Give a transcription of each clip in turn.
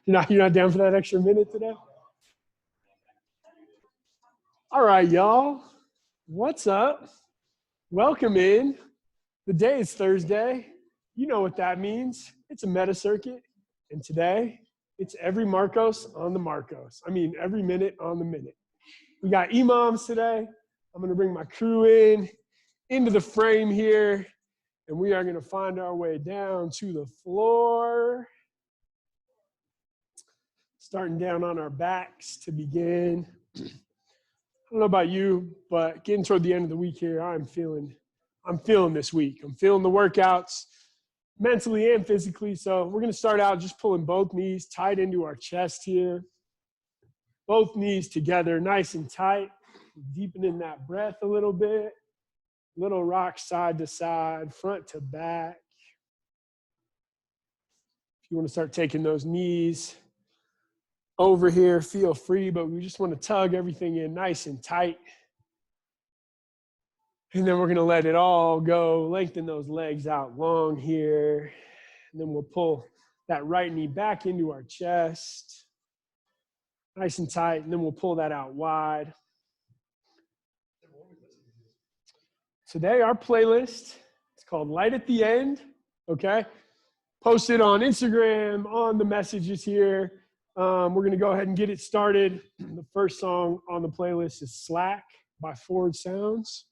You're not down for that extra minute today? All right, y'all. What's up? Welcome in. The day is Thursday. You know what that means. It's a meta circuit. And today, it's every Marcos on the Marcos. I mean, every minute on the minute. We got EMOMs today. I'm going to bring my crew into the frame here. And we are going to find our way down to the floor. Starting down on our backs to begin. I don't know about you, but getting toward the end of the week here, I'm feeling this week. I'm feeling the workouts mentally and physically. So we're going to start out just pulling both knees tight into our chest here. Both knees together, nice and tight. Deepening that breath a little bit. Little rock side to side, front to back. If you want to start taking those knees over here, feel free, but we just want to tug everything in nice and tight. And then we're going to let it all go. Lengthen those legs out long here. And then we'll pull that right knee back into our chest. Nice and tight. And then we'll pull that out wide. Today, our playlist is called Light at the End. Okay? Posted on Instagram, on the messages here. We're going to go ahead and get it started. The first song on the playlist is Slack by Forward Sounds.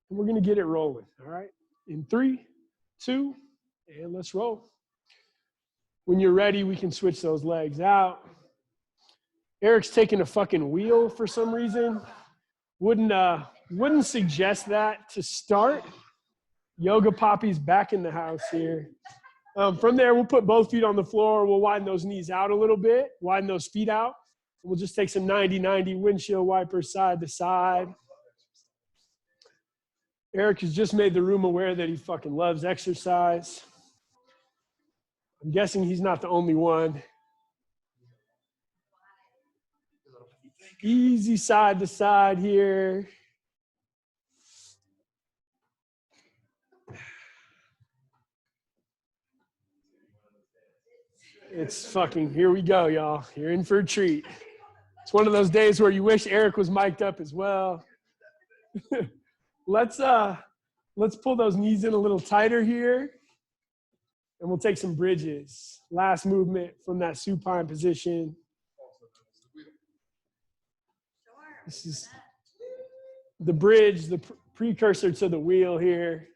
And we're going to get it rolling, all right? In 3, 2, and let's roll. When you're ready, we can switch those legs out. Eric's taking a fucking wheel for some reason. Wouldn't suggest that to start. Yoga Poppy's back in the house here. From there, we'll put both feet on the floor. We'll widen those knees out a little bit, widen those feet out. We'll just take some 90-90 windshield wipers side to side. Eric has just made the room aware that he fucking loves exercise. I'm guessing he's not the only one. Easy side to side here. It's fucking, here we go, y'all. You're in for a treat. It's one of those days where you wish Eric was mic'd up as well. Let's pull those knees in a little tighter here. And we'll take some bridges. Last movement from that supine position. This is the bridge, the precursor to the wheel here.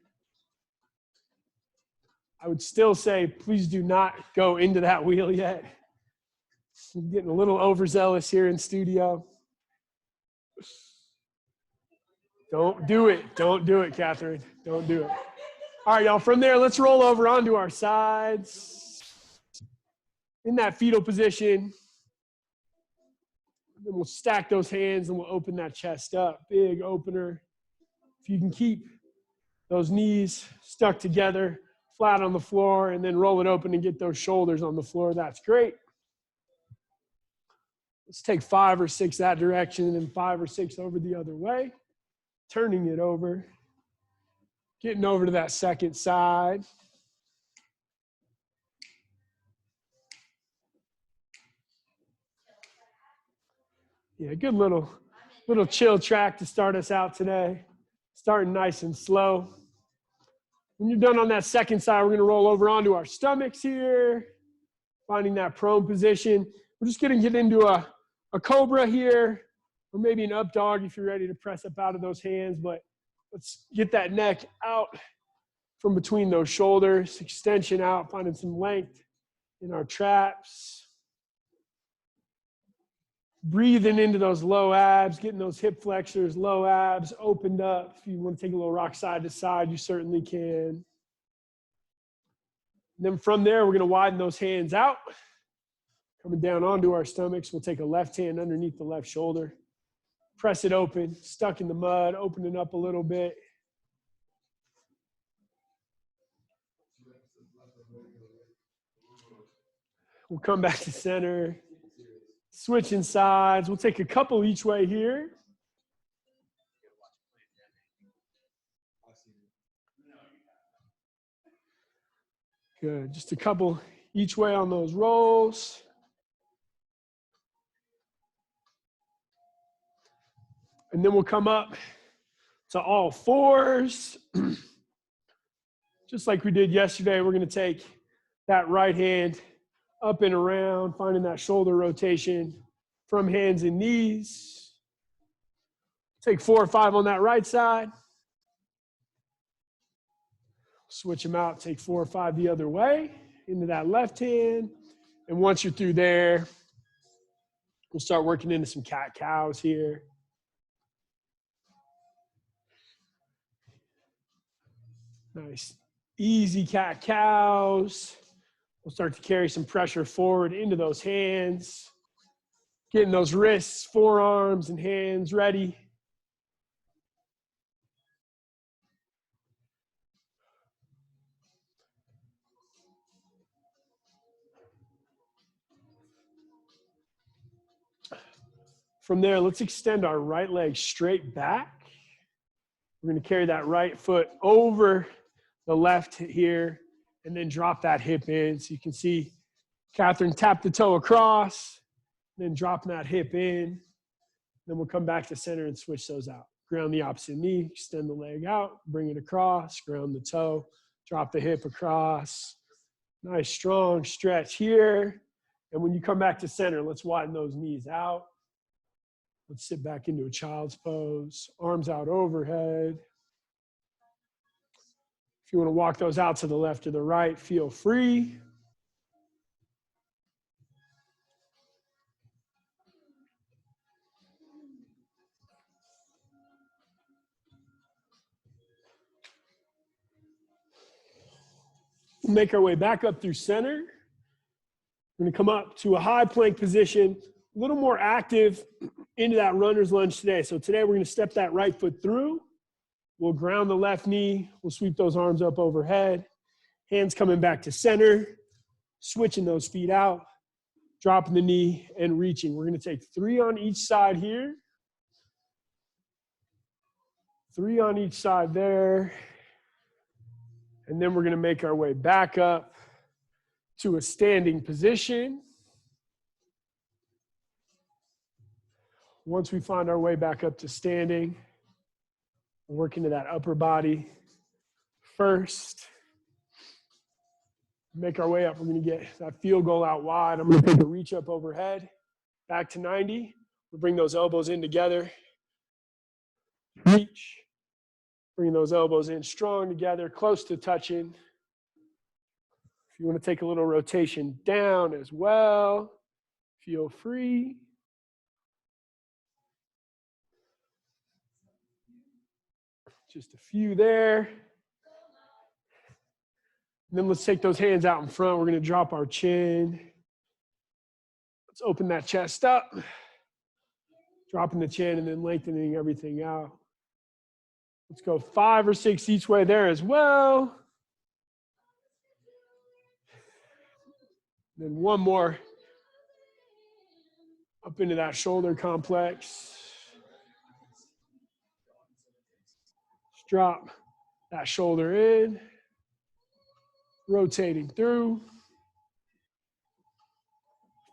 I would still say, please do not go into that wheel yet. I'm getting a little overzealous here in studio. Don't do it. Don't do it, Catherine. Don't do it. All right, y'all. From there, let's roll over onto our sides. In that fetal position. Then we'll stack those hands and we'll open that chest up. Big opener. If you can keep those knees stuck together, flat on the floor, and then roll it open and get those shoulders on the floor, that's great. Let's take 5 or 6 that direction and then 5 or 6 over the other way. Turning it over. Getting over to that second side. Yeah, good little chill track to start us out today. Starting nice and slow. When you're done on that second side, we're going to roll over onto our stomachs here. Finding that prone position. We're just going to get into a cobra here, or maybe an up dog if you're ready to press up out of those hands. But let's get that neck out from between those shoulders. Extension out, finding some length in our traps. Breathing into those low abs, getting those hip flexors, low abs opened up. If you want to take a little rock side to side, you certainly can. And then from there, we're going to widen those hands out. Coming down onto our stomachs, we'll take a left hand underneath the left shoulder. Press it open, stuck in the mud, opening up a little bit. We'll come back to center. Switching sides. We'll take a couple each way here. Good. Just a couple each way on those rolls. And then we'll come up to all fours. Just like we did yesterday, we're going to take that right hand up and around, finding that shoulder rotation from hands and knees. Take 4 or 5 on that right side. Switch them out, take 4 or 5 the other way into that left hand. And once you're through there, we'll start working into some cat-cows here. Nice, easy cat-cows. We'll start to carry some pressure forward into those hands, getting those wrists, forearms, and hands ready. From there, let's extend our right leg straight back. We're going to carry that right foot over the left here and then drop that hip in. So you can see Catherine tap the toe across, then dropping that hip in. Then we'll come back to center and switch those out. Ground the opposite knee, extend the leg out, bring it across, ground the toe, drop the hip across. Nice strong stretch here. And when you come back to center, let's widen those knees out. Let's sit back into a child's pose, arms out overhead. If you want to walk those out to the left or the right, feel free. We'll make our way back up through center. We're going to come up to a high plank position, a little more active into that runner's lunge today. So today we're going to step that right foot through. We'll ground the left knee. We'll sweep those arms up overhead. Hands coming back to center. Switching those feet out. Dropping the knee and reaching. We're going to take 3 on each side here. 3 on each side there. And then we're going to make our way back up to a standing position. Once we find our way back up to standing, we'll work into that upper body first. Make our way up. We're going to get that field goal out wide. I'm going to take a reach up overhead, back to 90. We'll bring those elbows in together. Reach. Bring those elbows in strong together, close to touching. If you want to take a little rotation down as well, feel free. Just a few there. And then let's take those hands out in front. We're going to drop our chin. Let's open that chest up. Dropping the chin and then lengthening everything out. Let's go 5 or 6 each way there as well. Then one more up into that shoulder complex. Just drop that shoulder in. Rotating through.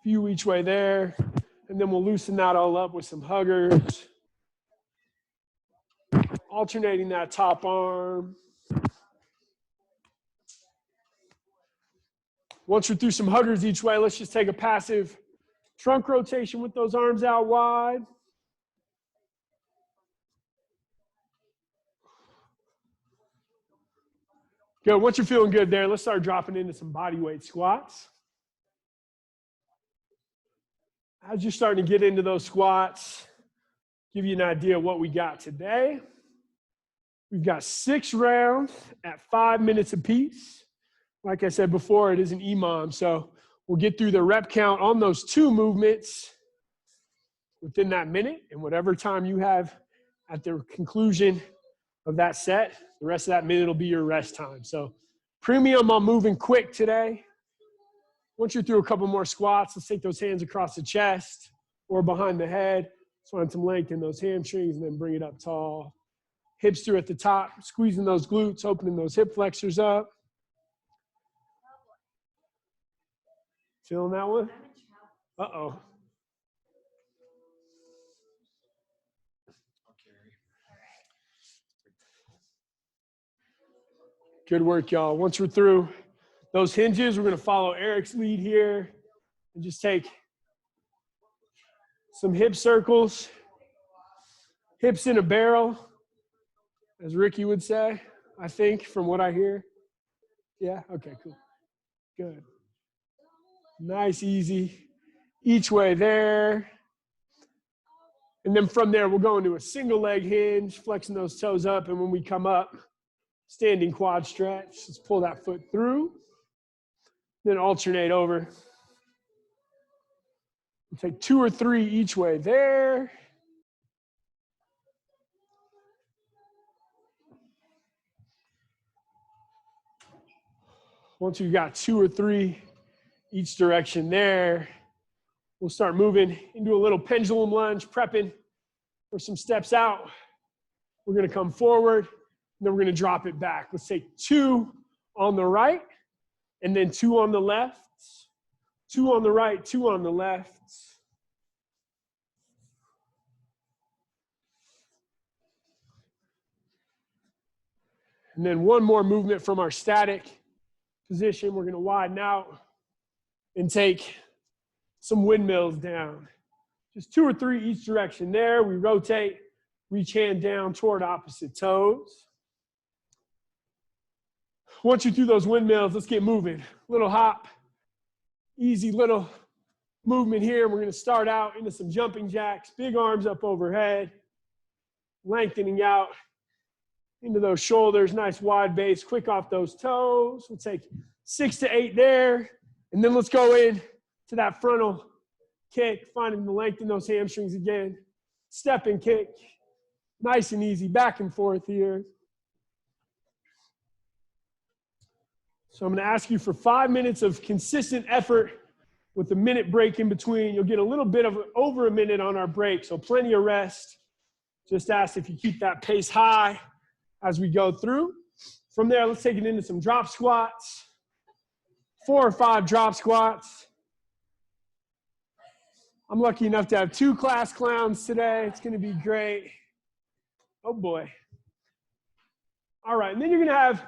A few each way there. And then we'll loosen that all up with some huggers. Alternating that top arm. Once we're through some huggers each way, let's just take a passive trunk rotation with those arms out wide. Good. Once you're feeling good there, let's start dropping into some body weight squats. As you're starting to get into those squats, give you an idea of what we got today. We've got 6 rounds at 5 minutes apiece. Like I said before, it is an EMOM, so we'll get through the rep count on those 2 movements within that minute, and whatever time you have at the conclusion of that set, the rest of that minute will be your rest time. So premium on moving quick today. Once you're through a couple more squats, let's take those hands across the chest or behind the head. Let's find some length in those hamstrings and then bring it up tall. Hips through at the top, squeezing those glutes, opening those hip flexors up. Feeling that one? Uh-oh. Good work, y'all. Once we're through those hinges, we're going to follow Eric's lead here and just take some hip circles, hips in a barrel, as Ricky would say, I think, from what I hear. Yeah? Okay, cool. Good. Nice, easy. Each way there. And then from there, we'll go into a single leg hinge, flexing those toes up. And when we come up, standing quad stretch. Let's pull that foot through. Then alternate over. We'll take 2 or 3 each way there. Once we've got 2 or 3 each direction there, we'll start moving into a little pendulum lunge, prepping for some steps out. We're going to come forward, and then we're going to drop it back. Let's take 2 on the right, and then 2 on the left. 2 on the right, 2 on the left. And then 1 more movement from our static position. We're going to widen out and take some windmills down. Just 2 or 3 each direction there. We rotate, reach hand down toward opposite toes. Once you're through those windmills, let's get moving. Little hop, easy little movement here. We're going to start out into some jumping jacks, big arms up overhead, lengthening out into those shoulders, nice wide base, quick off those toes. We'll take 6 to 8 there, and then let's go in to that frontal kick, finding the length in those hamstrings again. Step and kick, nice and easy, back and forth here. So I'm going to ask you for 5 minutes of consistent effort with a minute break in between. You'll get a little bit of over a minute on our break, so plenty of rest. Just ask if you keep that pace high as we go through. From there, let's take it into some drop squats. 4 or 5 drop squats. I'm lucky enough to have 2 class clowns today. It's going to be great. Oh, boy. All right, and then you're going to have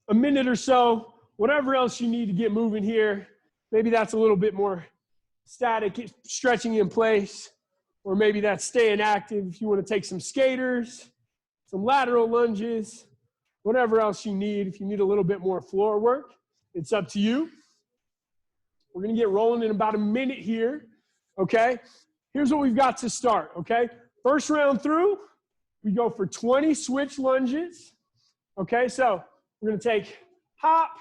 a minute or so, whatever else you need to get moving here. Maybe that's a little bit more static, stretching in place, or maybe that's staying active. If you want to take some skaters, some lateral lunges, whatever else you need. If you need a little bit more floor work, it's up to you. We're going to get rolling in about a minute here, okay? Here's what we've got to start, okay? First round through, we go for 20 switch lunges, okay? So we're going to take hop,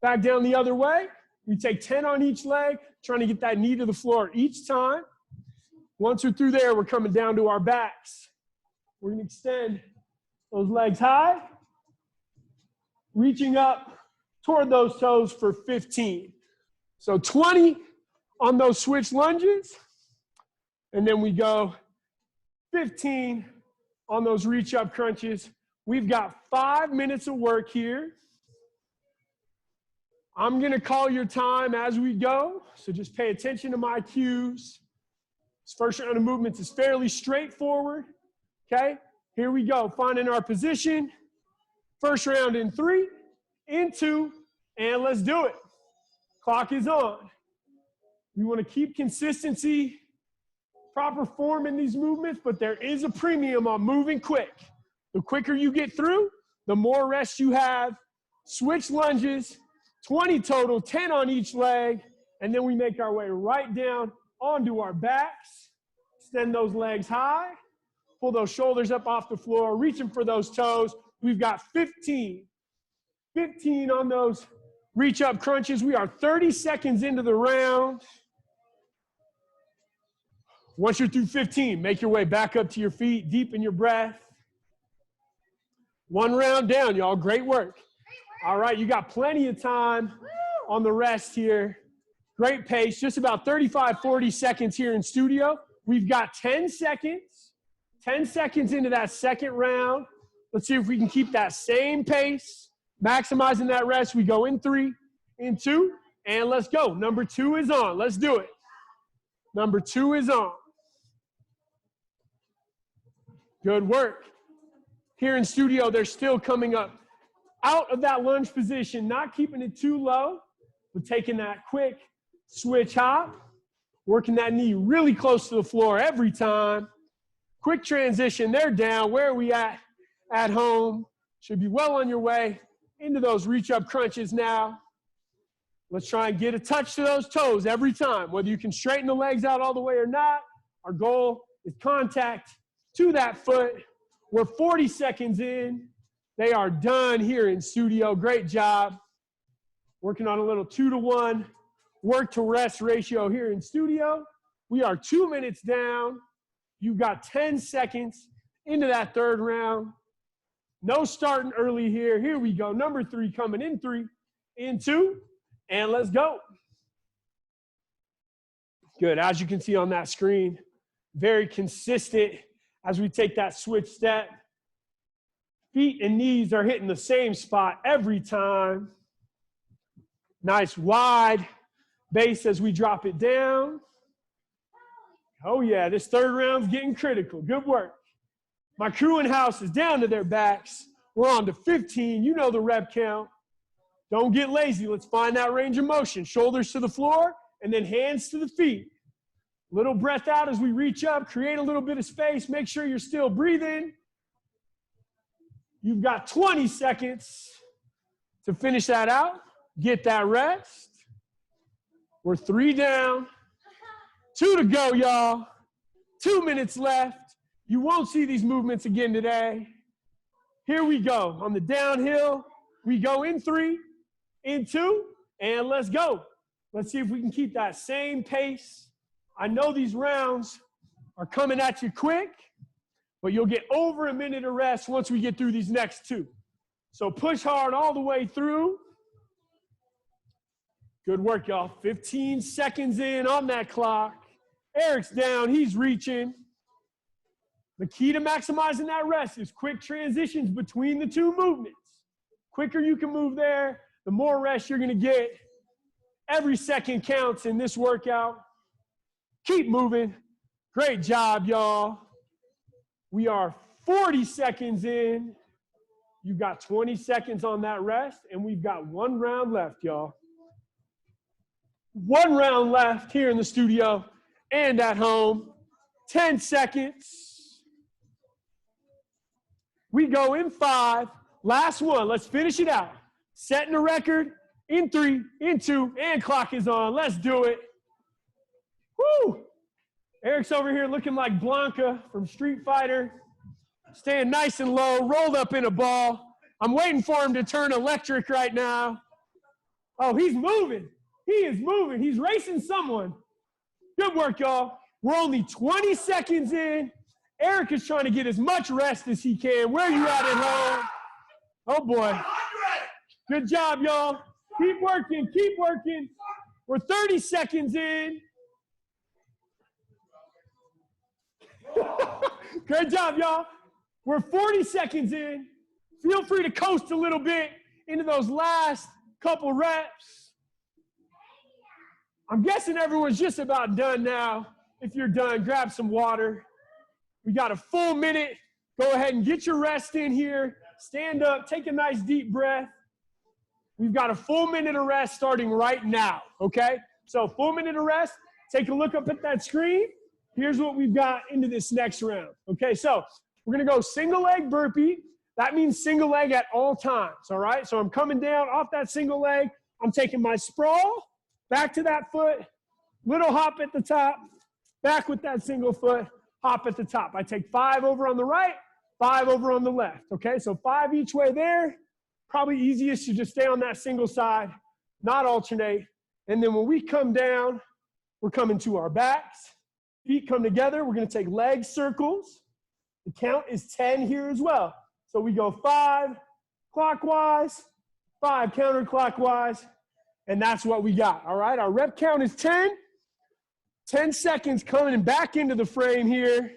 back down the other way. We take 10 on each leg, trying to get that knee to the floor each time. Once we're through there, we're coming down to our backs. We're going to extend those legs high, reaching up toward those toes for 15. So 20 on those switch lunges, and then we go 15 on those reach up crunches. We've got 5 minutes of work here. I'm going to call your time as we go, so just pay attention to my cues. This first round of movements is fairly straightforward. Okay, here we go. Finding our position. First round in 3, in 2, and let's do it. Clock is on. We want to keep consistency, proper form in these movements, but there is a premium on moving quick. The quicker you get through, the more rest you have. Switch lunges, 20 total, 10 on each leg, and then we make our way right down onto our backs. Extend those legs high. Pull those shoulders up off the floor, reaching for those toes. We've got 15 on those reach up crunches. We are 30 seconds into the round. Once you're through 15, make your way back up to your feet, deepen your breath. 1 round down, y'all. Great work. All right, you got plenty of time on the rest here. Great pace, just about 35, 40 seconds here in studio. We've got 10 seconds. 10 seconds into that second round. Let's see if we can keep that same pace, maximizing that rest. We go in 3, in 2, and let's go. Number 2 is on. Let's do it. Number 2 is on. Good work. Here in studio, they're still coming up out of that lunge position, not keeping it too low, but taking that quick switch hop, working that knee really close to the floor every time. Quick transition, they're down. Where are we at home? Should be well on your way into those reach up crunches now. Let's try and get a touch to those toes every time. Whether you can straighten the legs out all the way or not, our goal is contact to that foot. We're 40 seconds in. They are done here in studio. Great job. Working on a little 2-to-1 work to rest ratio here in studio. We are 2 minutes down. You've got 10 seconds into that third round. No starting early here. Here we go. Number 3 coming in 3, in 2, and let's go. Good. As you can see on that screen, very consistent as we take that switch step. Feet and knees are hitting the same spot every time. Nice wide base as we drop it down. Oh yeah, this third round's getting critical. Good work. My crew in house is down to their backs. We're on to 15. You know the rep count. Don't get lazy. Let's find that range of motion. Shoulders to the floor and then hands to the feet. Little breath out as we reach up. Create a little bit of space. Make sure you're still breathing. You've got 20 seconds to finish that out. Get that rest. We're 3 down. 2 to go, y'all. 2 minutes left. You won't see these movements again today. Here we go. On the downhill, we go in 3, in 2, and let's go. Let's see if we can keep that same pace. I know these rounds are coming at you quick, but you'll get over a minute of rest once we get through these next 2. So push hard all the way through. Good work, y'all. 15 seconds in on that clock. Eric's down. He's reaching. The key to maximizing that rest is quick transitions between the 2 movements. Quicker you can move there, the more rest you're going to get. Every second counts in this workout. Keep moving. Great job, y'all. We are 40 seconds in. You've got 20 seconds on that rest, and we've got 1 round left, y'all. 1 round left here in the studio and at home. 10 seconds. We go in 5. Last one. Let's finish it out. Setting a record in 3, in 2, and clock is on. Let's do it. Woo! Eric's over here looking like Blanka from Street Fighter. Staying nice and low, rolled up in a ball. I'm waiting for him to turn electric right now. Oh, he's moving. He is moving. He's racing someone. Good work, y'all. We're only 20 seconds in. Eric is trying to get as much rest as he can. Where you at home? Oh, boy. Good job, y'all. Keep working. Keep working. We're 30 seconds in. Good job, y'all. We're 40 seconds in. Feel free to coast a little bit into those last couple reps. I'm guessing everyone's just about done now. If you're done, grab some water. We got a full minute. Go ahead and get your rest in here. Stand up. Take a nice deep breath. We've got a full minute of rest starting right now, okay? So full minute of rest. Take a look up at that screen. Here's what we've got into this next round. Okay, so we're going to go single leg burpee. That means single leg at all times, all right? So I'm coming down off that single leg. I'm taking my sprawl, back to that foot, little hop at the top, back with that single foot, hop at the top. I take 5 over on the right, 5 over on the left, okay? So 5 each way there. Probably easiest to just stay on that single side, not alternate. And then when we come down, we're coming to our backs. Feet come together. We're going to take leg circles. The count is 10 here as well. So we go 5 clockwise, 5 counterclockwise, and that's what we got. All right, our rep count is 10. 10 seconds coming back into the frame here.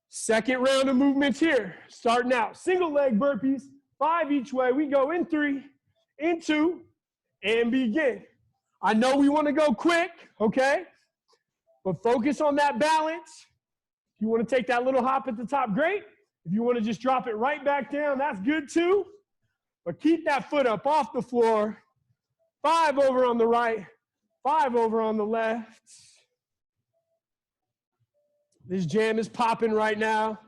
Second round of movements here. Starting out, single leg burpees, 5 each way. We go in 3, in 2, and begin. I know we want to go quick, okay? But focus on that balance. If you want to take that little hop at the top, great. If you want to just drop it right back down, that's good too. but keep that foot up off the floor. 5 over on the right, 5 over on the left. This jam is popping right now.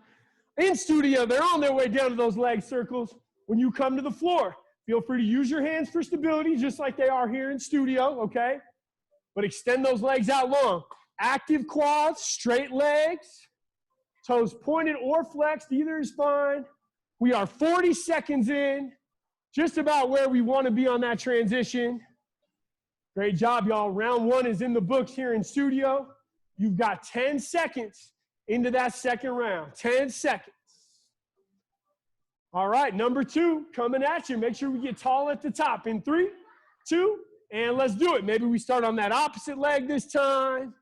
In studio, they're on their way down to those leg circles. When you come to the floor, feel free to use your hands for stability, just like they are here in studio, okay? But extend those legs out long. Active quads, straight legs, toes pointed or flexed, either is fine. We are 40 seconds in, just about where we want to be on that transition. Great job, y'all. Round 1 is in the books here in studio. You've got 10 seconds into that second round. 10 seconds. All right, number 2 coming at you. Make sure we get tall at the top. In 3, 2, and let's do it. Maybe we start on that opposite leg this time.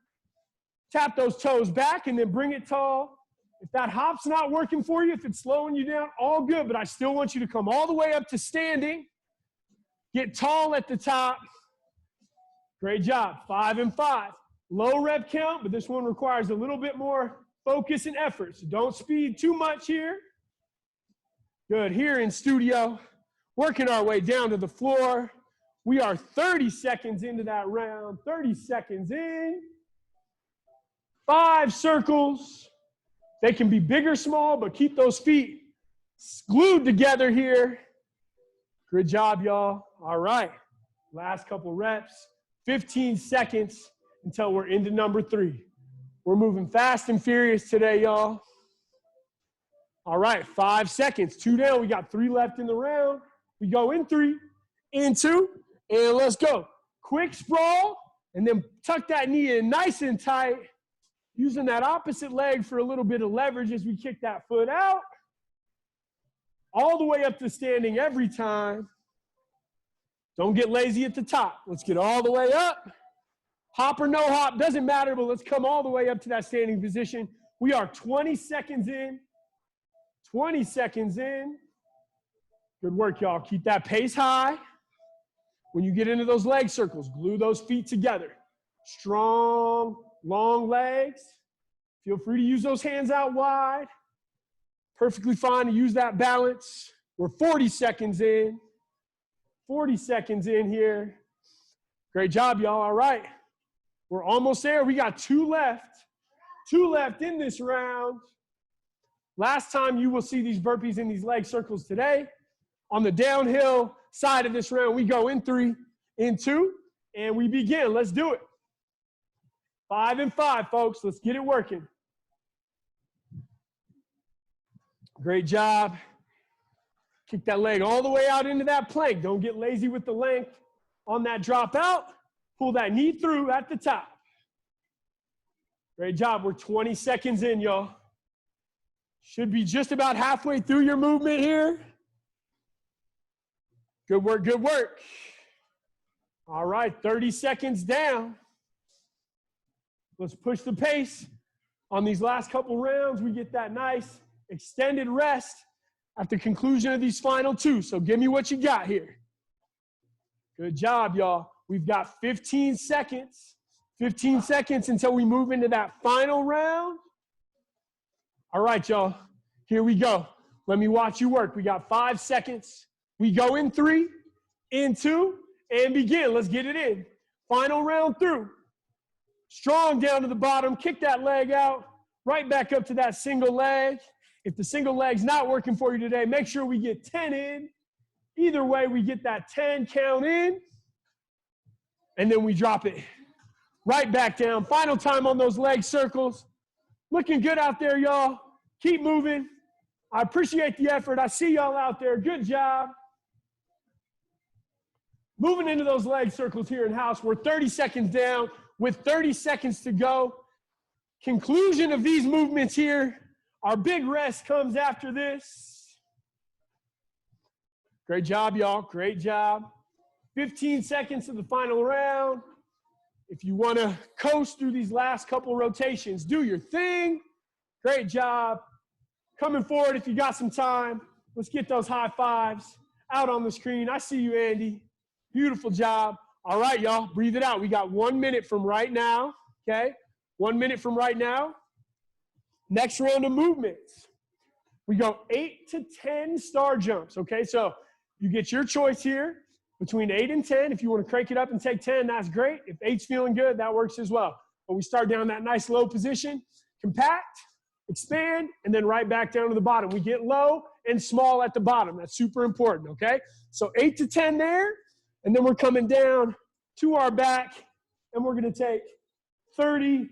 Tap those toes back and then bring it tall. If that hop's not working for you, if it's slowing you down, all good, but I still want you to come all the way up to standing. Get tall at the top. Great job. 5 and 5. Low rep count, but this one requires a little bit more focus and effort. So don't speed too much here. Good. Here in studio, working our way down to the floor. We are 30 seconds into that round. 30 seconds in. 5 circles. They can be big or small, but keep those feet glued together here. Good job, y'all. All right. Last couple reps. 15 seconds until we're into number 3. We're moving fast and furious today, y'all. All right, 5 seconds. 2 down. We got 3 left in the round. We go in 3, in 2, and let's go. Quick sprawl, and then tuck that knee in nice and tight. Using that opposite leg for a little bit of leverage as we kick that foot out. All the way up to standing every time. Don't get lazy at the top. Let's get all the way up. Hop or no hop, doesn't matter, but let's come all the way up to that standing position. We are 20 seconds in. 20 seconds in. Good work, y'all. Keep that pace high. When you get into those leg circles, glue those feet together. Strong, long legs. Feel free to use those hands out wide. Perfectly fine to use that balance. We're 40 seconds in. 40 seconds in here. Great job, y'all. All right. We're almost there. We got 2 left. 2 left in this round. Last time you will see these burpees in these leg circles today. On the downhill side of this round, we go in 3, in 2, and we begin. Let's do it. 5 and 5, folks. Let's get it working. Great job. Kick that leg all the way out into that plank. Don't get lazy with the length on that drop out. Pull that knee through at the top. Great job. We're 20 seconds in, y'all. Should be just about halfway through your movement here. Good work, good work. All right, 30 seconds down. Let's push the pace. On these last couple rounds, we get that nice extended rest at the conclusion of these final 2. So give me what you got here. Good job, y'all. We've got 15 seconds. 15 seconds until we move into that final round. All right, y'all. Here we go. Let me watch you work. We got 5 seconds. We go in 3, in 2, and begin. Let's get it in. Final round through. Strong down to the bottom. Kick that leg out. Right back up to that single leg. If the single leg's not working for you today, make sure we get 10 in. Either way, we get that 10 count in. And then we drop it right back down. Final time on those leg circles. Looking good out there, y'all. Keep moving. I appreciate the effort. I see y'all out there. Good job. Moving into those leg circles here in house. We're 30 seconds down with 30 seconds to go. Conclusion of these movements here. Our big rest comes after this. Great job, y'all. Great job. 15 seconds to the final round. If you want to coast through these last couple rotations, do your thing. Great job. Coming forward if you got some time. Let's get those high fives out on the screen. I see you, Andy. Beautiful job. All right, y'all. Breathe it out. We got 1 minute from right now. Okay? 1 minute from right now. Next round of movements. We go 8 to 10 star jumps. Okay? So You get your choice here between 8 and 10. If you want to crank it up and take 10, that's great. If 8's feeling good, that works as well. But we start down that nice low position, compact, expand, and then right back down to the bottom. We get low and small at the bottom. That's super important, okay? So 8 to 10 there, and then we're coming down to our back, and we're going to take 30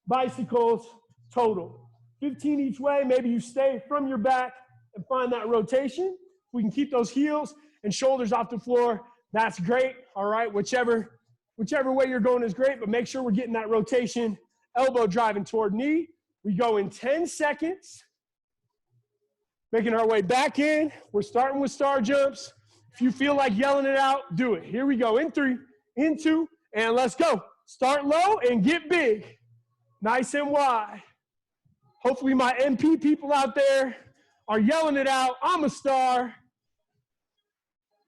bicycles total. 15 each way. Maybe you stay from your back and find that rotation. We can keep those heels and shoulders off the floor. That's great, all right? Whichever way you're going is great, but make sure we're getting that rotation, elbow driving toward knee. We go in 10 seconds, making our way back in. We're starting with star jumps. If you feel like yelling it out, do it. Here we go. In 3, in 2, and let's go. Start low and get big. Nice and wide. Hopefully my MP people out there are yelling it out. I'm a star.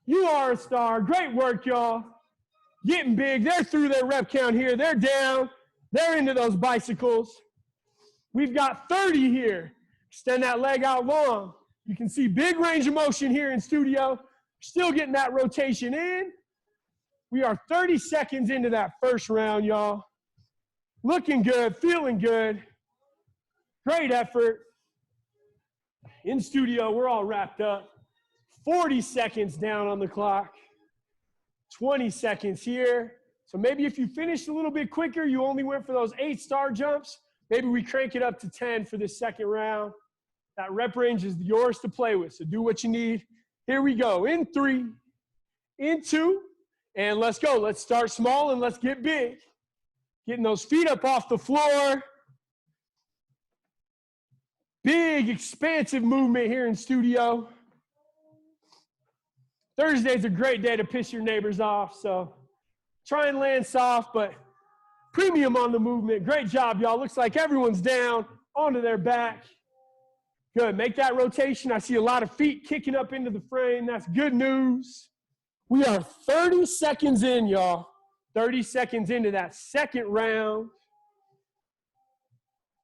You are a star. Great work, y'all. Getting big. They're through their rep count here. They're down. They're into those bicycles. We've got 30 here. Extend that leg out long. You can see big range of motion here in studio. Still getting that rotation in. We are 30 seconds into that first round, y'all. Looking good, feeling good. Great effort. In studio, we're all wrapped up. 40 seconds down on the clock. 20 seconds here. So maybe if you finished a little bit quicker, you only went for those 8 star jumps. Maybe we crank it up to 10 for this second round. That rep range is yours to play with, so do what you need. Here we go. In 3, in 2, and let's go. Let's start small and let's get big. Getting those feet up off the floor. Big, expansive movement here in studio. Thursday's a great day to piss your neighbors off, so try and land soft, but premium on the movement. Great job, y'all. Looks like everyone's down onto their back. Good. Make that rotation. I see a lot of feet kicking up into the frame. That's good news. We are 30 seconds in, y'all. 30 seconds into that second round.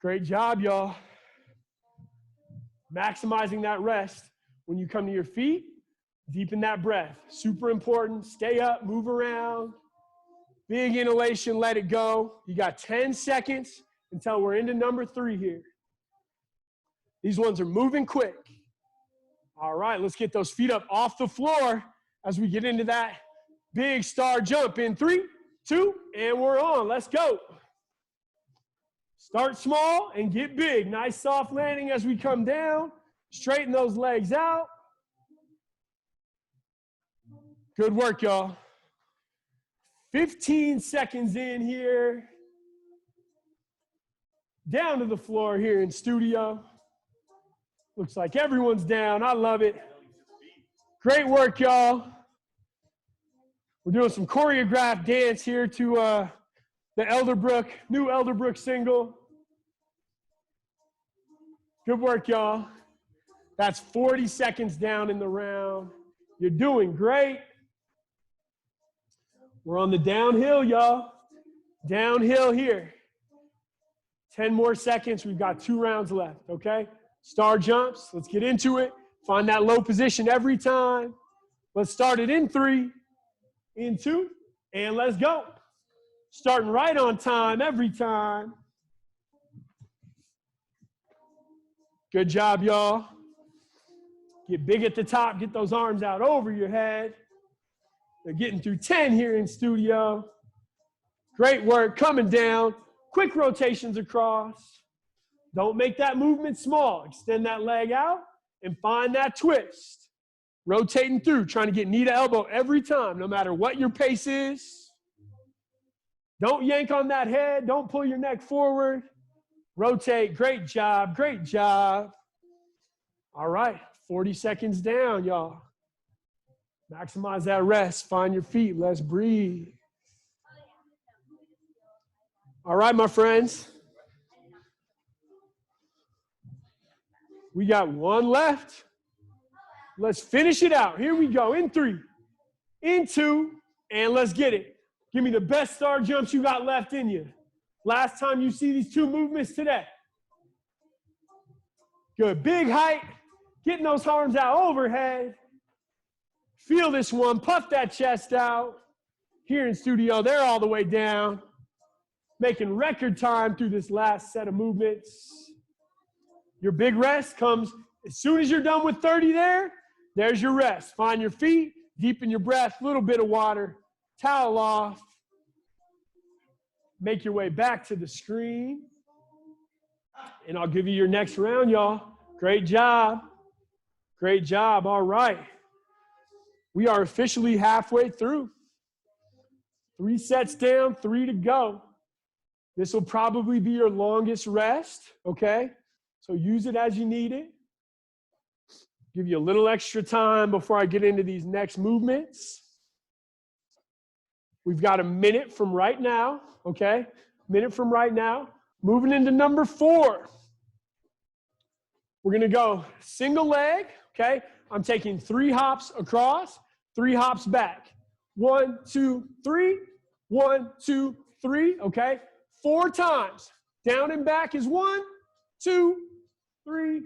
Great job, y'all. Maximizing that rest. When you come to your feet, deepen that breath. Super important. Stay up, move around. Big inhalation, let it go. You got 10 seconds until we're into number 3 here. These ones are moving quick. All right, let's get those feet up off the floor as we get into that big star jump in 3, 2, and we're on. Let's go. Start small and get big. Nice soft landing as we come down. Straighten those legs out. Good work, y'all. 15 seconds in here. Down to the floor here in studio. Looks like everyone's down. I love it. Great work, y'all. We're doing some choreographed dance here to the Elderbrook, new Elderbrook single. Good work, y'all. That's 40 seconds down in the round. You're doing great. We're on the downhill, y'all. Downhill here. 10 more seconds. We've got 2 rounds left, okay? Star jumps. Let's get into it. Find that low position every time. Let's start it in 3, in 2, and let's go. Starting right on time every time. Good job, y'all. Get big at the top. Get those arms out over your head. They're getting through 10 here in studio. Great work. Coming down. Quick rotations across. Don't make that movement small. Extend that leg out and find that twist. Rotating through, trying to get knee to elbow every time, no matter what your pace is. Don't yank on that head. Don't pull your neck forward. Rotate. Great job. Great job. All right. 40 seconds down, y'all. Maximize that rest. Find your feet. Let's breathe. All right, my friends. We got 1 left. Let's finish it out. Here we go. In 3, in 2, and let's get it. Give me the best star jumps you got left in you. Last time you see these 2 movements today. Good. Big height. Getting those arms out overhead. Feel this one. Puff that chest out. Here in studio, they're all the way down. Making record time through this last set of movements. Your big rest comes as soon as you're done with 30 there. There's your rest. Find your feet, deepen your breath, little bit of water, towel off. Make your way back to the screen. And I'll give you your next round, y'all. Great job. Great job. All right. We are officially halfway through. 3 sets down, 3 to go. This will probably be your longest rest, okay? So use it as you need it. Give you a little extra time before I get into these next movements. We've got a minute from right now, okay? Minute from right now. Moving into number 4. We're gonna go single leg, okay? I'm taking 3 hops across, 3 hops back. 1, 2, 3, 1, 2, 3, okay? 4 times. Down and back is 1, 2, 3,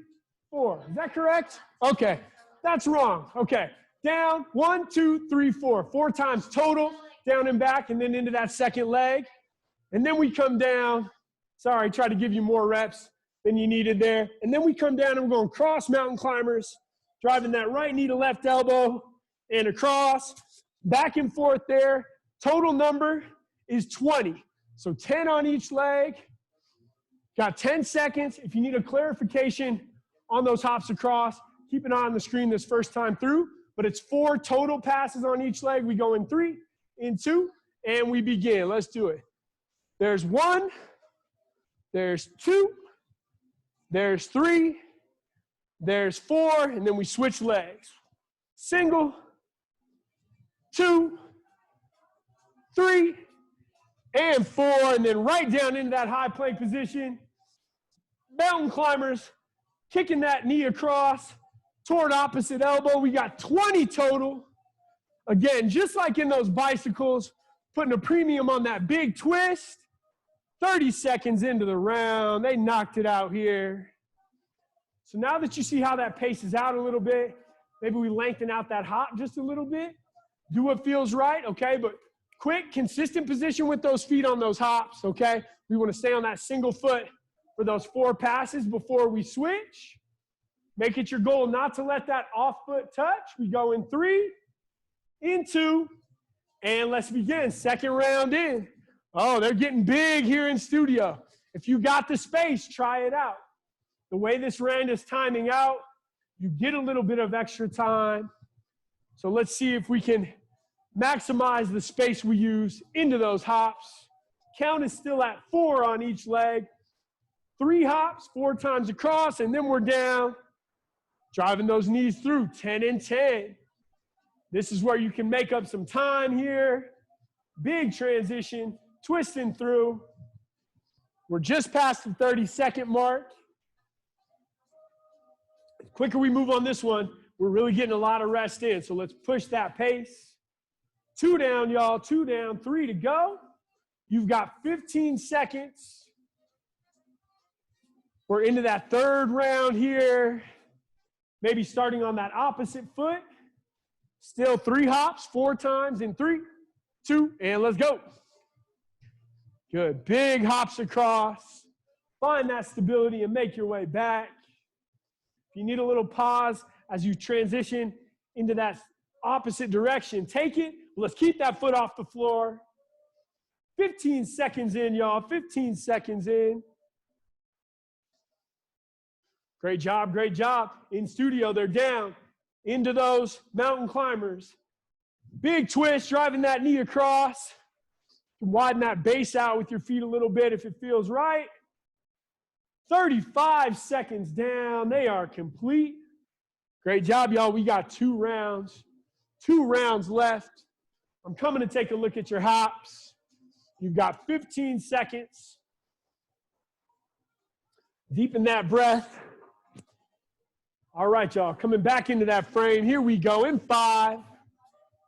4. Is that correct? Okay, that's wrong. Okay, down, 1, 2, 3, 4. 4 times total, down and back, and then into that second leg. And then we come down. Sorry, try to give you more reps than you needed there. And then we come down and we're going cross mountain climbers, driving that right knee to left elbow and across, back and forth there. Total number is 20. So 10 on each leg. Got 10 seconds. If you need a clarification on those hops across, keep an eye on the screen this first time through. But it's 4 total passes on each leg. We go in 3, in 2, and we begin. Let's do it. There's 1, there's 2, there's 3, there's 4, and then we switch legs. Single, 2, 3, and 4, and then right down into that high plank position. Mountain climbers, kicking that knee across toward opposite elbow. We got 20 total. Again, just like in those bicycles, putting a premium on that big twist. 30 seconds into the round, they knocked it out here. So now that you see how that paces out a little bit, maybe we lengthen out that hop just a little bit. Do what feels right, okay? But quick, consistent position with those feet on those hops, okay? We want to stay on that single foot for those 4 passes before we switch. Make it your goal not to let that off foot touch. We go in 3, in 2, and let's begin. Second round in. Oh, they're getting big here in studio. If you got the space, try it out. The way this round is timing out, you get a little bit of extra time. So let's see if we can maximize the space we use into those hops. Count is still at 4 on each leg. 3 hops, 4 times across, and then we're down. Driving those knees through, 10 and 10. This is where you can make up some time here. Big transition, twisting through. We're just past the 30-second mark. The quicker we move on this one, we're really getting a lot of rest in. So let's push that pace. 2 down, y'all, 2 down, 3 to go. You've got 15 seconds. We're into that 3rd round here. Maybe starting on that opposite foot. Still 3 hops, 4 times in 3, 2, and let's go. Good, big hops across. Find that stability and make your way back. If you need a little pause as you transition into that opposite direction, take it. Let's keep that foot off the floor. 15 seconds in, y'all, 15 seconds in. Great job, great job. In studio, they're down into those mountain climbers. Big twist, driving that knee across. Widen that base out with your feet a little bit if it feels right. 35 seconds down. They are complete. Great job, y'all. We got 2 rounds. 2 rounds left. I'm coming to take a look at your hops. You've got 15 seconds. Deepen that breath. All right, y'all. Coming back into that frame. Here we go. In 5,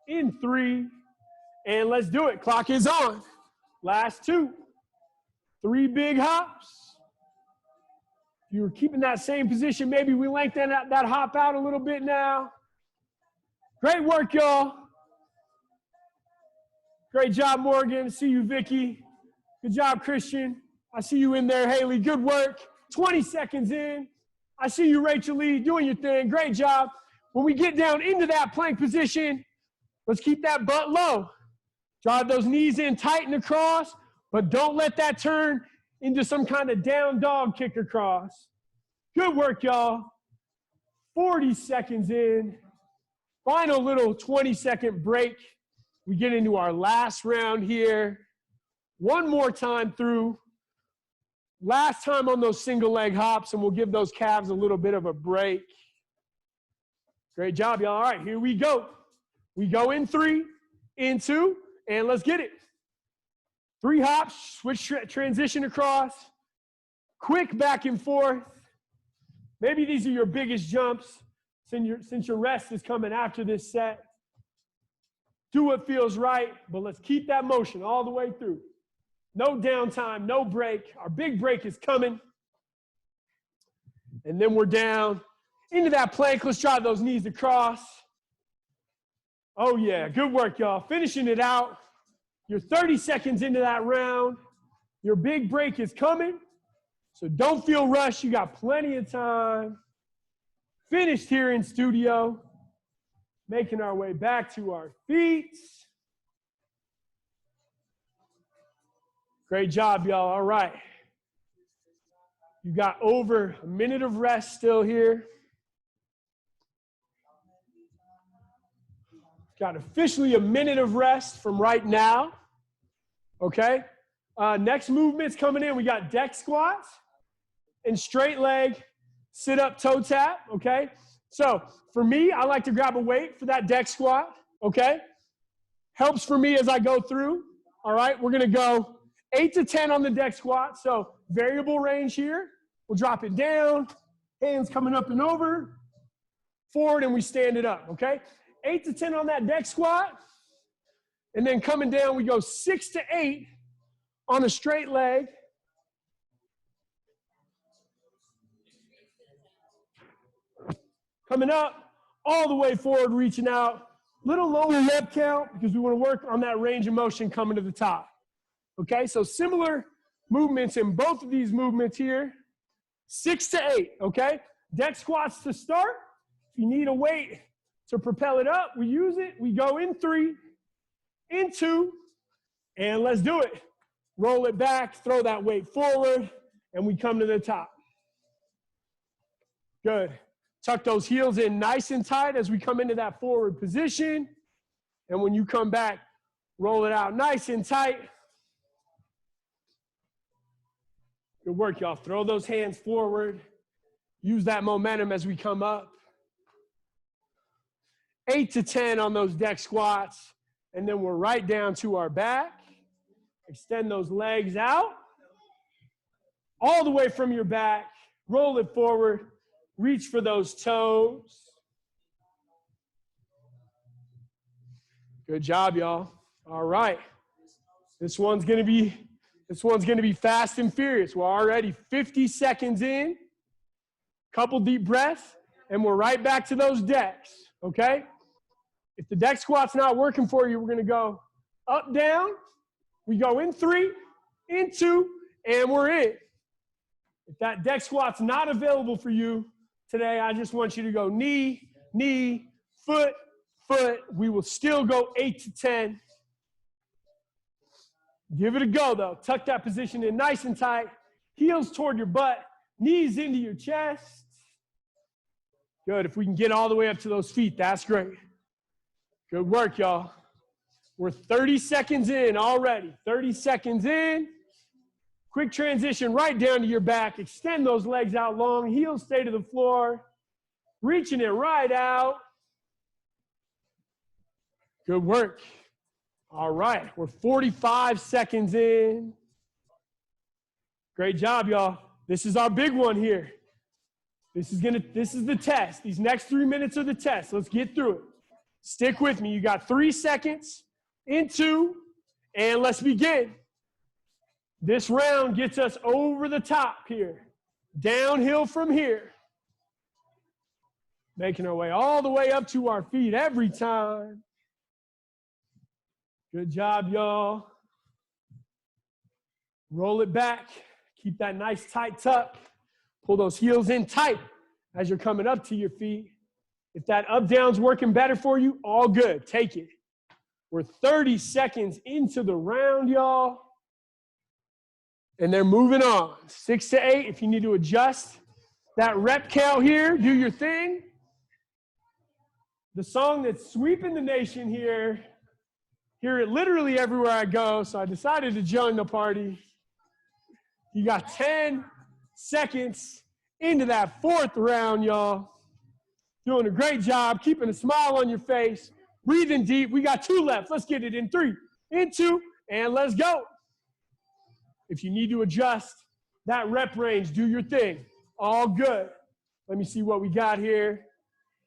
in 3, and let's do it. Clock is on. Last 2. 3 big hops. If you were keeping that same position, maybe we lengthen that hop out a little bit now. Great work, y'all. Great job, Morgan. See you, Vicky. Good job, Christian. I see you in there, Haley. Good work. 20 seconds in. I see you, Rachel Lee, doing your thing. Great job. When we get down into that plank position, let's keep that butt low. Drive those knees in tight and across, but don't let that turn into some kind of down dog kick across. Good work, y'all. 40 seconds in. Final little 20-second break. We get into our last round here. One more time through. Last time on those single leg hops, and we'll give those calves a little bit of a break. Great job, y'all. All right, here we go. We go in 3, in 2, and let's get it. 3 hops, switch transition across. Quick back and forth. Maybe these are your biggest jumps since your rest is coming after this set. Do what feels right, but let's keep that motion all the way through. No downtime, no break. Our big break is coming. And then we're down into that plank. Let's drive those knees across. Oh, yeah. Good work, y'all. Finishing it out. You're 30 seconds into that round. Your big break is coming. So don't feel rushed. You got plenty of time. Finished here in studio. Making our way back to our feet. Great job, y'all. All right. You got over a minute of rest still here. Got officially a minute of rest from right now. Okay. Next movement's coming in. We got deck squats and straight leg sit up toe tap. Okay. So for me, I like to grab a weight for that deck squat. Okay. Helps for me as I go through. All right. We're going to go 8 to 10 on the deck squat. So variable range here. We'll drop it down. Hands coming up and over. Forward, and we stand it up. Okay. 8 to 10 on that deck squat. And then coming down, we go 6 to 8 on a straight leg. Coming up, all the way forward, reaching out. Little lower rep count because we want to work on that range of motion coming to the top. Okay, so similar movements in both of these movements here. 6 to 8, okay? Deck squats to start. If you need a weight to propel it up, we use it. We go in 3, in 2, and let's do it. Roll it back, throw that weight forward, and we come to the top. Good. Tuck those heels in nice and tight as we come into that forward position. And when you come back, roll it out nice and tight. Good work, y'all. Throw those hands forward. Use that momentum as we come up. 8 to 10 on those deck squats. And then we're right down to our back. Extend those legs out. All the way from your back. Roll it forward. Reach for those toes. Good job, y'all. All right. This one's gonna be fast and furious. We're already 50 seconds in. Couple deep breaths, and we're right back to those decks. Okay? If the deck squat's not working for you, we're gonna go up, down. We go in 3, in 2, and we're in. If that deck squat's not available for you today, I just want you to go knee, knee, foot, foot. We will still go 8 to 10. Give it a go, though. Tuck that position in nice and tight. Heels toward your butt. Knees into your chest. Good. If we can get all the way up to those feet, that's great. Good work, y'all. We're 30 seconds in already. 30 seconds in. Quick transition right down to your back. Extend those legs out long. Heels stay to the floor. Reaching it right out. Good work. All right. We're 45 seconds in. Great job, y'all. This is our big one here. This is the test. These next 3 minutes are the test. Let's get through it. Stick with me. You got 3 seconds. In 2, and let's begin. This round gets us over the top here. Downhill from here. Making our way all the way up to our feet every time. Good job, y'all. Roll it back. Keep that nice tight tuck. Pull those heels in tight as you're coming up to your feet. If that up-down's working better for you, all good. Take it. We're 30 seconds into the round, y'all. And they're moving on. 6 to 8 if you need to adjust that rep count here. Do your thing. The song that's sweeping the nation here, hear it literally everywhere I go, so I decided to join the party. You got 10 seconds into that fourth round, y'all. Doing a great job, keeping a smile on your face, breathing deep. We got 2 left. Let's get it in 3, in 2, and let's go. If you need to adjust that rep range, do your thing. All good. Let me see what we got here.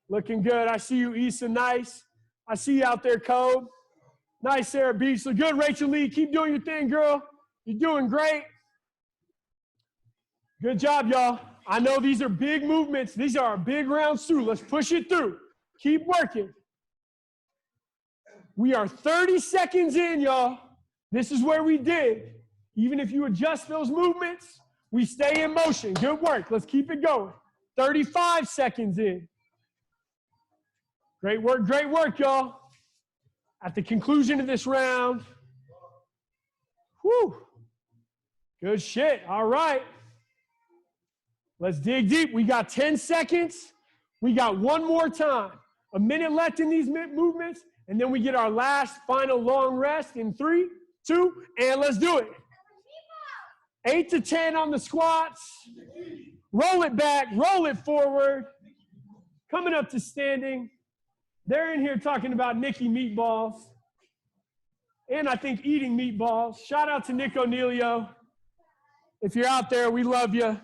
Looking good. I see you, Issa. Nice. I see you out there, Code. Nice, Sarah Beach. Look good, Rachel Lee. Keep doing your thing, girl. You're doing great. Good job, y'all. I know these are big movements. These are our big rounds through. Let's push it through. Keep working. We are 30 seconds in, y'all. This is where we dig. Even if you adjust those movements, we stay in motion. Good work. Let's keep it going. 35 seconds in. Great work, y'all. At the conclusion of this round, whew, good shit. All right. Let's dig deep. We got 10 seconds. We got one more time. A minute left in these movements, and then we get our last final long rest in 3, 2, and let's do it. 8 to 10 on the squats. Roll it back, roll it forward. Coming up to standing. They're in here talking about Nicky meatballs. And I think eating meatballs. Shout out to Nick O'Neilio. If you're out there, we love you.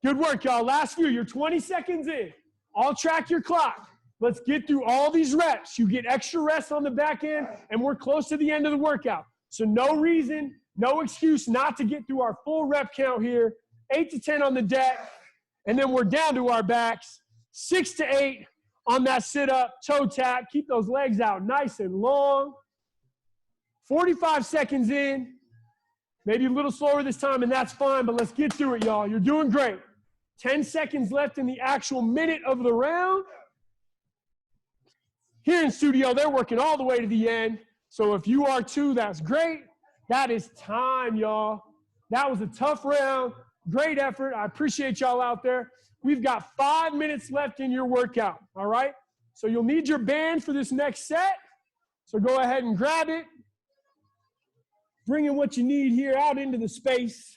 Good work, y'all. Last few, you're 20 seconds in. I'll track your clock. Let's get through all these reps. You get extra rest on the back end, and we're close to the end of the workout. So no reason, no excuse not to get through our full rep count here. 8 to 10 on the deck, and then we're down to our backs. 6 to 8 on that sit-up, toe tap. Keep those legs out nice and long. 45 seconds in. Maybe a little slower this time, and that's fine, but let's get through it, y'all. You're doing great. 10 seconds left in the actual minute of the round. Here in studio, they're working all the way to the end. So if you are too, that's great. That is time, y'all. That was a tough round. Great effort. I appreciate y'all out there. We've got 5 minutes left in your workout, all right? So you'll need your band for this next set. So go ahead and grab it. Bringing what you need here out into the space.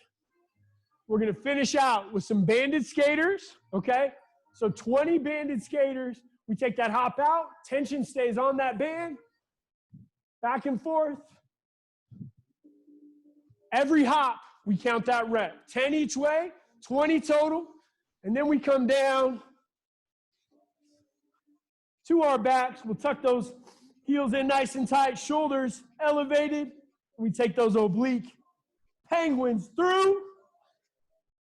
We're going to finish out with some banded skaters, okay? So 20 banded skaters. We take that hop out. Tension stays on that band. Back and forth. Every hop, we count that rep. 10 each way, 20 total. And then we come down to our backs. We'll tuck those heels in nice and tight, shoulders elevated. We take those oblique penguins through.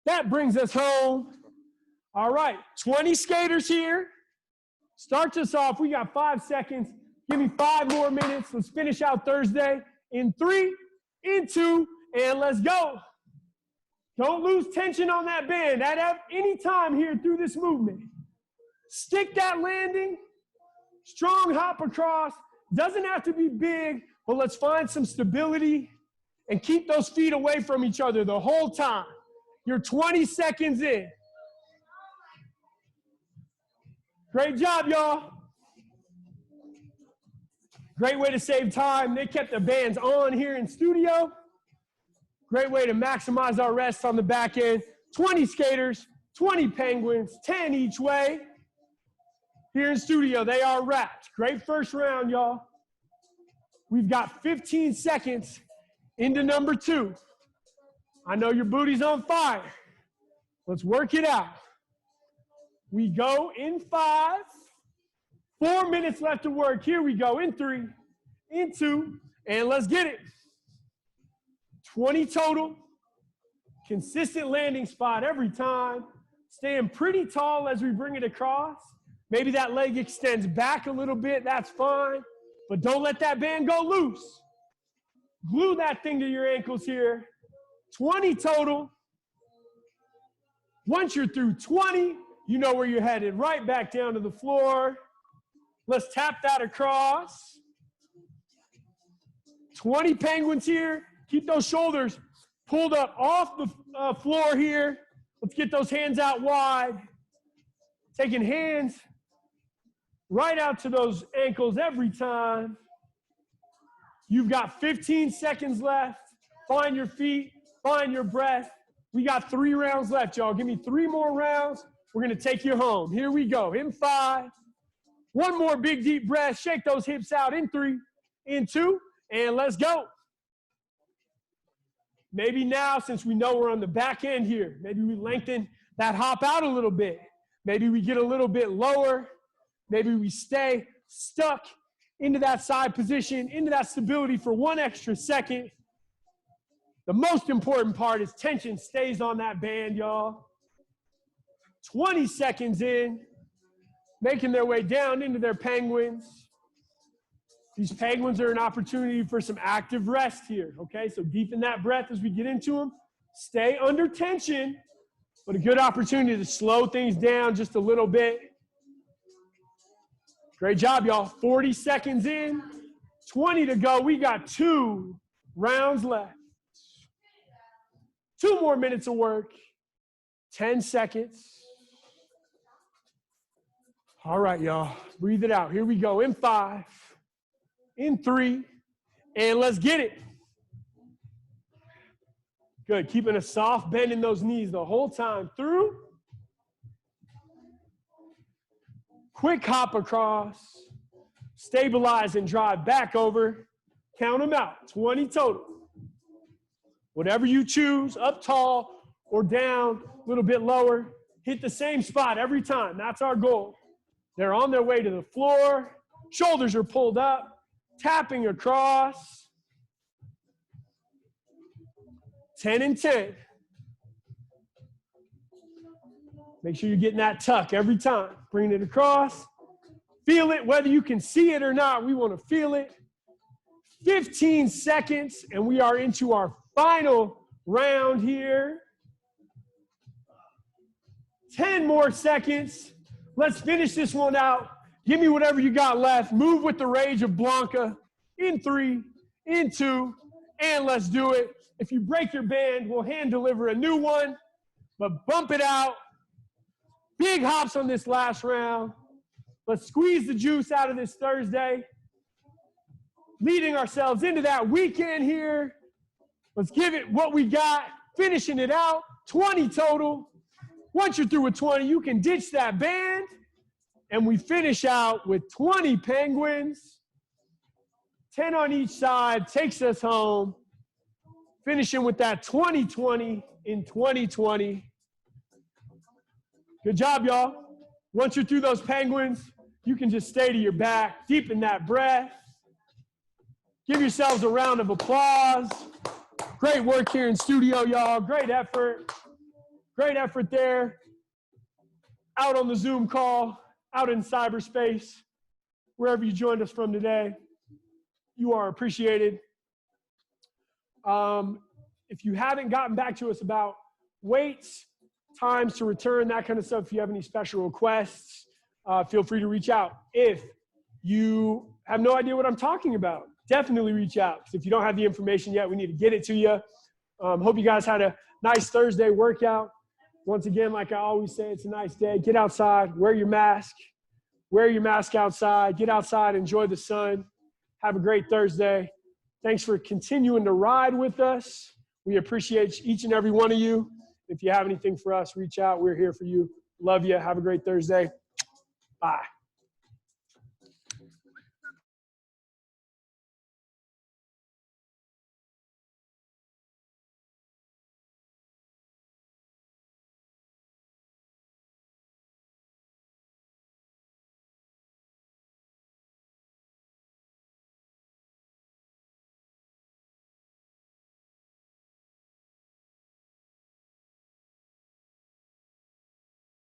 That brings us home. All right, 20 skaters here. Starts us off. We got 5 seconds. Give me 5 more minutes. Let's finish out Thursday in 3, in 2, and let's go. Don't lose tension on that band at any time here through this movement. Stick that landing. Strong hop across. Doesn't have to be big, but let's find some stability and keep those feet away from each other the whole time. You're 20 seconds in. Great job, y'all. Great way to save time. They kept the bands on here in studio. Great way to maximize our rest on the back end. 20 skaters, 20 penguins, 10 each way. Here in studio, they are wrapped. Great first round, y'all. We've got 15 seconds into number 2. I know your booty's on fire. Let's work it out. We go in 5. 4 minutes left to work. Here we go in 3, in 2, and let's get it. 20 total. Consistent landing spot every time. Staying pretty tall as we bring it across. Maybe that leg extends back a little bit, that's fine, but don't let that band go loose. Glue that thing to your ankles here. 20 total. Once you're through 20, you know where you're headed, right back down to the floor. Let's tap that across. 20 penguins here. Keep those shoulders pulled up off the floor here. Let's get those hands out wide. Taking hands right out to those ankles every time. You've got 15 seconds left. Find your feet, find your breath. We got 3 rounds left, y'all. Give me 3 more rounds. We're gonna take you home. Here we go, in 5. 1 more big deep breath. Shake those hips out in 3, in 2, and let's go. Maybe now, since we know we're on the back end here, maybe we lengthen that hop out a little bit. Maybe we get a little bit lower. Maybe we stay stuck into that side position, into that stability for 1 extra second. The most important part is tension stays on that band, y'all. 20 seconds in, making their way down into their penguins. These penguins are an opportunity for some active rest here, okay? So deepen that breath as we get into them. Stay under tension, but a good opportunity to slow things down just a little bit. Great job, y'all. 40 seconds in, 20 to go. We got 2 rounds left. 2 more minutes of work, 10 seconds. All right, y'all, breathe it out. Here we go, in 5, in 3, and let's get it. Good, keeping a soft bend in those knees the whole time through. Quick hop across, stabilize and drive back over. Count them out, 20 total. Whatever you choose, up tall or down, a little bit lower, hit the same spot every time. That's our goal. They're on their way to the floor. Shoulders are pulled up, tapping across. 10 and 10. Make sure you're getting that tuck every time. Bring it across. Feel it, whether you can see it or not. We want to feel it. 15 seconds, and we are into our final round here. 10 more seconds. Let's finish this one out. Give me whatever you got left. Move with the rage of Blanka. In 3, in 2, and let's do it. If you break your band, we'll hand deliver a new one, but bump it out. Big hops on this last round. Let's squeeze the juice out of this Thursday. Leading ourselves into that weekend here. Let's give it what we got. Finishing it out. 20 total. Once you're through with 20, you can ditch that band. And we finish out with 20 penguins. 10 on each side. Takes us home. Finishing with that 20-20 in 2020. Good job, y'all. Once you're through those penguins, you can just stay to your back. Deepen that breath. Give yourselves a round of applause. Great work here in studio, y'all. Great effort. Great effort there. Out on the Zoom call, out in cyberspace, wherever you joined us from today. You are appreciated. If you haven't gotten back to us about weights, times to return, that kind of stuff, if you have any special requests, feel free to reach out. If you have no idea what I'm talking about, definitely reach out. If you don't have the information yet, we need to get it to you. Hope you guys had a nice Thursday workout. Once again, like I always say, it's a nice day. Get outside, wear your mask. Wear your mask outside. Get outside, enjoy the sun. Have a great Thursday. Thanks for continuing to ride with us. We appreciate each and every one of you. If you have anything for us, reach out. We're here for you. Love you. Have a great Thursday. Bye.